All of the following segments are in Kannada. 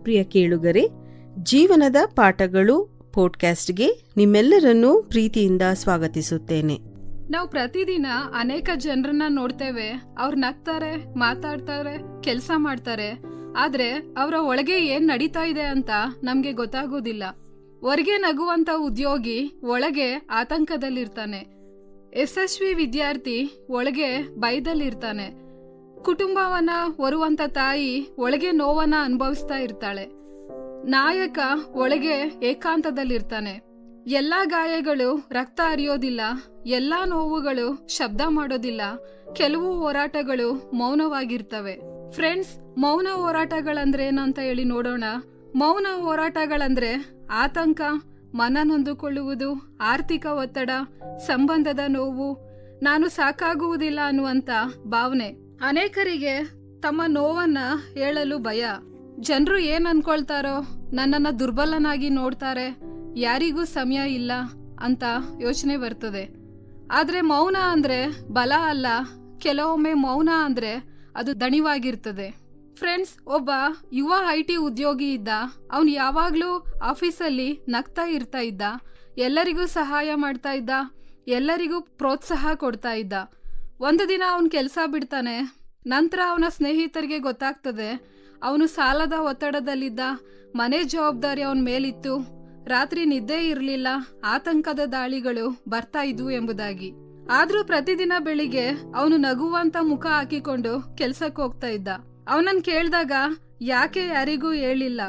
ಪ್ರಿಯ ಕೇಳುಗರೆ, ಜೀವನದ ಪಾಠಗಳು ಪಾಡ್ಕಾಸ್ಟ್ಗೆ ನಿಮ್ಮೆಲ್ಲರನ್ನೂ ಪ್ರೀತಿಯಿಂದ ಸ್ವಾಗತಿಸುತ್ತೇನೆ. ನಾವು ಪ್ರತಿದಿನ ಅನೇಕ ಜನರನ್ನ ನೋಡ್ತೇವೆ. ಅವ್ರು ನಗ್ತಾರೆ, ಮಾತಾಡ್ತಾರೆ, ಕೆಲಸ ಮಾಡ್ತಾರೆ. ಆದ್ರೆ ಅವರ ಒಳಗೆ ಏನ್ ನಡೀತಾ ಇದೆ ಅಂತ ನಮ್ಗೆ ಗೊತ್ತಾಗೋದಿಲ್ಲ. ಹೊರಗೆ ನಗುವಂತ ಉದ್ಯೋಗಿ ಒಳಗೆ ಆತಂಕದಲ್ಲಿರ್ತಾನೆ. ಯಶಸ್ವಿ ವಿದ್ಯಾರ್ಥಿ ಒಳಗೆ ಭಯದಲ್ಲಿರ್ತಾನೆ. ಕುಟುಂಬವನ್ನ ಹೊರುವಂತ ತಾಯಿ ಒಳಗೆ ನೋವನ್ನ ಅನುಭವಿಸ್ತಾ ಇರ್ತಾಳೆ. ನಾಯಕ ಒಳಗೆ ಏಕಾಂತದಲ್ಲಿರ್ತಾನೆ. ಎಲ್ಲಾ ಗಾಯಗಳು ರಕ್ತ ಹರಿಯೋದಿಲ್ಲ, ಎಲ್ಲಾ ನೋವುಗಳು ಶಬ್ದ ಮಾಡೋದಿಲ್ಲ. ಕೆಲವು ಹೋರಾಟಗಳು ಮೌನವಾಗಿರ್ತವೆ. ಫ್ರೆಂಡ್ಸ್, ಮೌನ ಹೋರಾಟಗಳಂದ್ರೆ ಏನು ಅಂತ ಹೇಳಿ ನೋಡೋಣ. ಮೌನ ಹೋರಾಟಗಳಂದ್ರೆ ಆತಂಕ, ಮನ ನೊಂದುಕೊಳ್ಳುವುದು, ಆರ್ಥಿಕ ಒತ್ತಡ, ಸಂಬಂಧದ ನೋವು, ನಾನು ಸಾಕಾಗುವುದಿಲ್ಲ ಅನ್ನುವಂತ ಭಾವನೆ. ಅನೇಕರಿಗೆ ತಮ್ಮ ನೋವನ್ನ ಹೇಳಲು ಭಯ. ಜನರು ಏನ್ ಅನ್ಕೊಳ್ತಾರೋ, ನನ್ನನ್ನ ದುರ್ಬಲನಾಗಿ ನೋಡ್ತಾರೆ, ಯಾರಿಗೂ ಸಮಯ ಇಲ್ಲ ಅಂತ ಯೋಚನೆ ಬರ್ತದೆ. ಆದ್ರೆ ಮೌನ ಅಂದ್ರೆ ಬಲ ಅಲ್ಲ. ಕೆಲವೊಮ್ಮೆ ಮೌನ ಅಂದ್ರೆ ಅದು ದಣಿವಾಗಿರ್ತದೆ. ಫ್ರೆಂಡ್ಸ್, ಒಬ್ಬ ಯುವ IT ಉದ್ಯೋಗಿ ಇದ್ದ. ಅವನು ಯಾವಾಗ್ಲೂ ಆಫೀಸಲ್ಲಿ ನಗ್ತಾ ಇರ್ತಾ ಇದ್ದ, ಎಲ್ಲರಿಗೂ ಸಹಾಯ ಮಾಡ್ತಾ ಇದ್ದ, ಎಲ್ಲರಿಗೂ ಪ್ರೋತ್ಸಾಹ ಕೊಡ್ತಾ ಇದ್ದ. ಒಂದು ದಿನ ಅವನ್ ಕೆಲಸ ಬಿಡ್ತಾನೆ. ನಂತರ ಅವನ ಸ್ನೇಹಿತರಿಗೆ ಗೊತ್ತಾಗ್ತದೆ ಅವನು ಸಾಲದ ಒತ್ತಡದಲ್ಲಿದ್ದ, ಮನೆ ಜವಾಬ್ದಾರಿ ಅವನ ಮೇಲಿತ್ತು, ರಾತ್ರಿ ನಿದ್ದೆ ಇರಲಿಲ್ಲ, ಆತಂಕದ ದಾಳಿಗಳು ಬರ್ತಾ ಇದ್ವು ಎಂಬುದಾಗಿ. ಆದ್ರೂ ಪ್ರತಿದಿನ ಬೆಳಿಗ್ಗೆ ಅವನು ನಗುವಂತ ಮುಖ ಹಾಕಿಕೊಂಡು ಕೆಲ್ಸಕ್ಕೆ ಹೋಗ್ತಾ ಇದ್ದ. ಅವನನ್ನ ಕೇಳಿದಾಗ ಯಾಕೆ ಯಾರಿಗೂ ಹೇಳಿಲ್ಲ.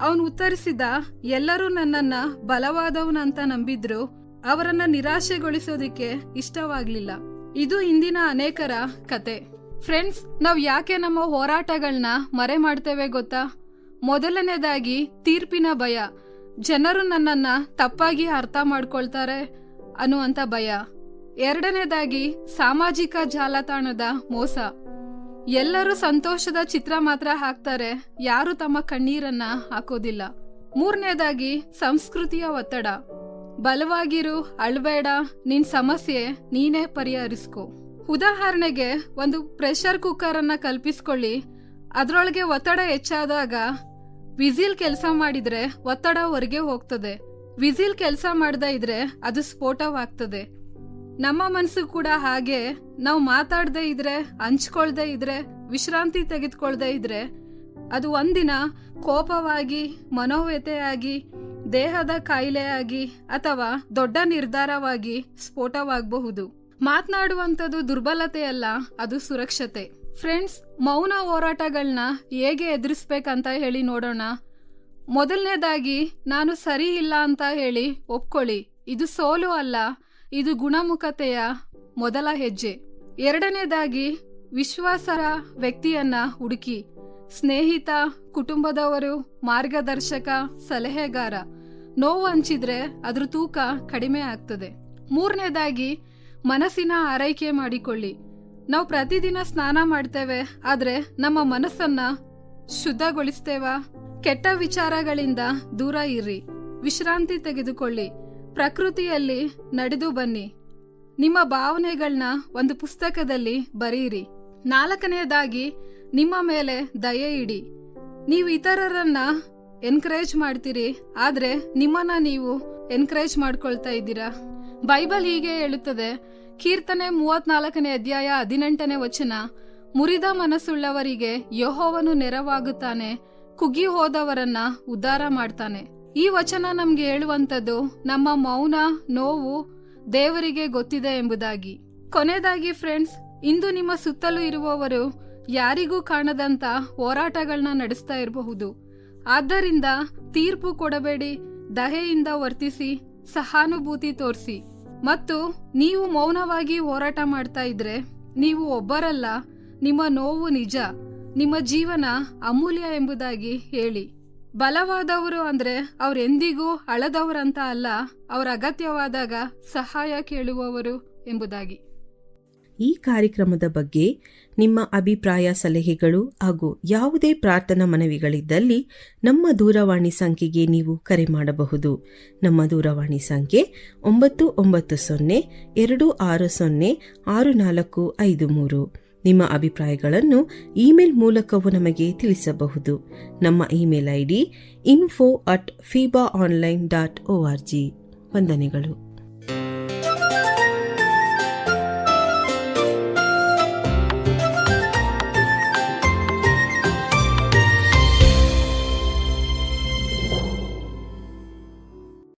ಅವನು ಉತ್ತರಿಸಿದ, ಎಲ್ಲರೂ ನನ್ನನ್ನ ಬಲವಾದವನಂತ ನಂಬಿದ್ರು, ಅವರನ್ನ ನಿರಾಶೆಗೊಳಿಸೋದಿಕ್ಕೆ ಇಷ್ಟವಾಗ್ಲಿಲ್ಲ. ಇದು ಇಂದಿನ ಅನೇಕರ ಕತೆ. ಫ್ರೆಂಡ್ಸ್, ನಾವ್ ಯಾಕೆ ನಮ್ಮ ಹೋರಾಟಗಳನ್ನ ಮರೆ ಮಾಡ್ತೇವೆ ಗೊತ್ತಾ? ಮೊದಲನೇದಾಗಿ ತೀರ್ಪಿನ ಭಯ. ಜನರು ನನ್ನನ್ನ ತಪ್ಪಾಗಿ ಅರ್ಥ ಮಾಡ್ಕೊಳ್ತಾರೆ ಅನ್ನುವಂತ ಭಯ. ಎರಡನೇದಾಗಿ ಸಾಮಾಜಿಕ ಜಾಲತಾಣದ ಮೋಸ. ಎಲ್ಲರೂ ಸಂತೋಷದ ಚಿತ್ರ ಮಾತ್ರ ಹಾಕ್ತಾರೆ, ಯಾರು ತಮ್ಮ ಕಣ್ಣೀರನ್ನ ಹಾಕೋದಿಲ್ಲ. ಮೂರನೇದಾಗಿ ಸಂಸ್ಕೃತಿಯ ಒತ್ತಡ. ಬಲವಾಗಿರು, ಅಳ್ಬೇಡ, ನಿನ್ ಸಮಸ್ಯೆ ನೀನೇ ಪರಿಹರಿಸ್ಕೊ. ಉದಾಹರಣೆಗೆ, ಒಂದು ಪ್ರೆಷರ್ ಕುಕ್ಕರ್ ಅನ್ನ ಕಲ್ಪಿಸ್ಕೊಳ್ಳಿ. ಅದ್ರೊಳಗೆ ಒತ್ತಡ ಹೆಚ್ಚಾದಾಗ ವಿಸಿಲ್ ಕೆಲಸ ಮಾಡಿದ್ರೆ ಒತ್ತಡ ಹೊರಗೆ ಹೋಗ್ತದೆ. ವಿಸಿಲ್ ಕೆಲಸ ಮಾಡದೇ ಇದ್ರೆ ಅದು ಸ್ಫೋಟವಾಗ್ತದೆ. ನಮ್ಮ ಮನಸ್ಸು ಕೂಡ ಹಾಗೆ. ನಾವು ಮಾತಾಡದೇ ಇದ್ರೆ, ಹಂಚ್ಕೊಳ್ದೇ ಇದ್ರೆ, ವಿಶ್ರಾಂತಿ ತೆಗೆದುಕೊಳ್ದೇ ಇದ್ರೆ ಅದು ಒಂದಿನ ಕೋಪವಾಗಿ, ಮನೋವ್ಯಥೆಯಾಗಿ, ದೇಹದ ಕಾಯಿಲೆಯಾಗಿ ಅಥವಾ ದೊಡ್ಡ ನಿರ್ಧಾರವಾಗಿ ಸ್ಫೋಟವಾಗಬಹುದು. ಮಾತನಾಡುವಂಥದ್ದು ದುರ್ಬಲತೆಯಲ್ಲ, ಅದು ಸುರಕ್ಷತೆ. ಫ್ರೆಂಡ್ಸ್, ಮೌನ ಹೋರಾಟಗಳನ್ನ ಹೇಗೆ ಎದುರಿಸ್ಬೇಕಂತ ಹೇಳಿ ನೋಡೋಣ. ಮೊದಲನೇದಾಗಿ, ನಾನು ಸರಿ ಇಲ್ಲ ಅಂತ ಹೇಳಿ ಒಪ್ಕೊಳ್ಳಿ. ಇದು ಸೋಲು ಅಲ್ಲ, ಇದು ಗುಣಮುಖತೆಯ ಮೊದಲ ಹೆಜ್ಜೆ. ಎರಡನೇದಾಗಿ, ವಿಶ್ವಾಸರ ವ್ಯಕ್ತಿಯನ್ನ ಹುಡುಕಿ. ಸ್ನೇಹಿತ, ಕುಟುಂಬದವರು, ಮಾರ್ಗದರ್ಶಕ, ಸಲಹೆಗಾರ. ನೋವು ಹಂಚಿದ್ರೆ ಅದ್ರ ತೂಕ ಕಡಿಮೆ ಆಗ್ತದೆ. ಮೂರನೇದಾಗಿ, ಮನಸ್ಸಿನ ಆರೈಕೆ ಮಾಡಿಕೊಳ್ಳಿ. ನಾವು ಪ್ರತಿದಿನ ಸ್ನಾನ ಮಾಡ್ತೇವೆ, ಆದ್ರೆ ನಮ್ಮ ಮನಸ್ಸನ್ನ ಶುದ್ಧಗೊಳಿಸ್ತೇವಾ? ಕೆಟ್ಟ ವಿಚಾರಗಳಿಂದ ದೂರ ಇರ್ರಿ, ವಿಶ್ರಾಂತಿ ತೆಗೆದುಕೊಳ್ಳಿ, ಪ್ರಕೃತಿಯಲ್ಲಿ ನಡೆದು ಬನ್ನಿ, ನಿಮ್ಮ ಭಾವನೆಗಳನ್ನ ಒಂದು ಪುಸ್ತಕದಲ್ಲಿ ಬರೆಯಿರಿ. ನಾಲ್ಕನೆಯದಾಗಿ, ನಿಮ್ಮ ಮೇಲೆ ದಯೆ ಇಡಿ. ನೀವು ಇತರರನ್ನ ಎನ್ಕರೇಜ್ ಮಾಡ್ತೀರಿ, ಆದ್ರೆ ನಿಮ್ಮನ್ನ ನೀವು ಎನ್ಕರೇಜ್ ಮಾಡ್ಕೊಳ್ತಾ ಇದ್ದೀರಾ? ಬೈಬಲ್ ಹೀಗೆ ಹೇಳುತ್ತದೆ, ಕೀರ್ತನೆ 34ನೇ ಅಧ್ಯಾಯ 18ನೇ ವಚನ, ಮುರಿದ ಮನಸ್ಸುಳ್ಳವರಿಗೆ ಯೆಹೋವನು ನೆರವಾಗುತ್ತಾನೆ, ಕುಗ್ಗಿ ಹೋದವರನ್ನ ಉದ್ಧಾರ ಮಾಡ್ತಾನೆ. ಈ ವಚನ ನಮ್ಗೆ ಹೇಳುವಂಥದ್ದು ನಮ್ಮ ಮೌನ, ನೋವು ದೇವರಿಗೆ ಗೊತ್ತಿದೆ ಎಂಬುದಾಗಿ. ಕೊನೆಯದಾಗಿ ಫ್ರೆಂಡ್ಸ್, ಇಂದು ನಿಮ್ಮ ಸುತ್ತಲೂ ಇರುವವರು ಯಾರಿಗೂ ಕಾಣದಂತ ಹೋರಾಟಗಳನ್ನ ನಡೆಸ್ತಾ ಇರಬಹುದು. ಆದ್ದರಿಂದ ತೀರ್ಪು ಕೊಡಬೇಡಿ, ದಯೆಯಿಂದ ವರ್ತಿಸಿ, ಸಹಾನುಭೂತಿ ತೋರಿಸಿ. ಮತ್ತು ನೀವು ಮೌನವಾಗಿ ಹೋರಾಟ ಮಾಡ್ತಾ ಇದ್ರೆ ನೀವು ಒಬ್ಬರಲ್ಲ, ನಿಮ್ಮ ನೋವು ನಿಜ, ನಿಮ್ಮ ಜೀವನ ಅಮೂಲ್ಯ ಎಂಬುದಾಗಿ ಹೇಳಿ. ಬಲವಾದವರು ಅಂದ್ರೆ ಅವ್ರೆಂದಿಗೂ ಅಳದವರಂತ ಅಲ್ಲ, ಅವರ ಅಗತ್ಯವಾದಾಗ ಸಹಾಯ ಕೇಳುವವರು ಎಂಬುದಾಗಿ. ಈ ಕಾರ್ಯಕ್ರಮದ ಬಗ್ಗೆ ನಿಮ್ಮ ಅಭಿಪ್ರಾಯ, ಸಲಹೆಗಳು ಹಾಗೂ ಯಾವುದೇ ಪ್ರಾರ್ಥನಾ ಮನವಿಗಳಿದ್ದಲ್ಲಿ ನಮ್ಮ ದೂರವಾಣಿ ಸಂಖ್ಯೆಗೆ ನೀವು ಕರೆ ಮಾಡಬಹುದು. ನಮ್ಮ ದೂರವಾಣಿ ಸಂಖ್ಯೆ 9902606453. ನಿಮ್ಮ ಅಭಿಪ್ರಾಯಗಳನ್ನು ಇಮೇಲ್ ಮೂಲಕವೂ ನಮಗೆ ತಿಳಿಸಬಹುದು. ನಮ್ಮ ಇಮೇಲ್ ID info@fibaonline.org. ವಂದನೆಗಳು.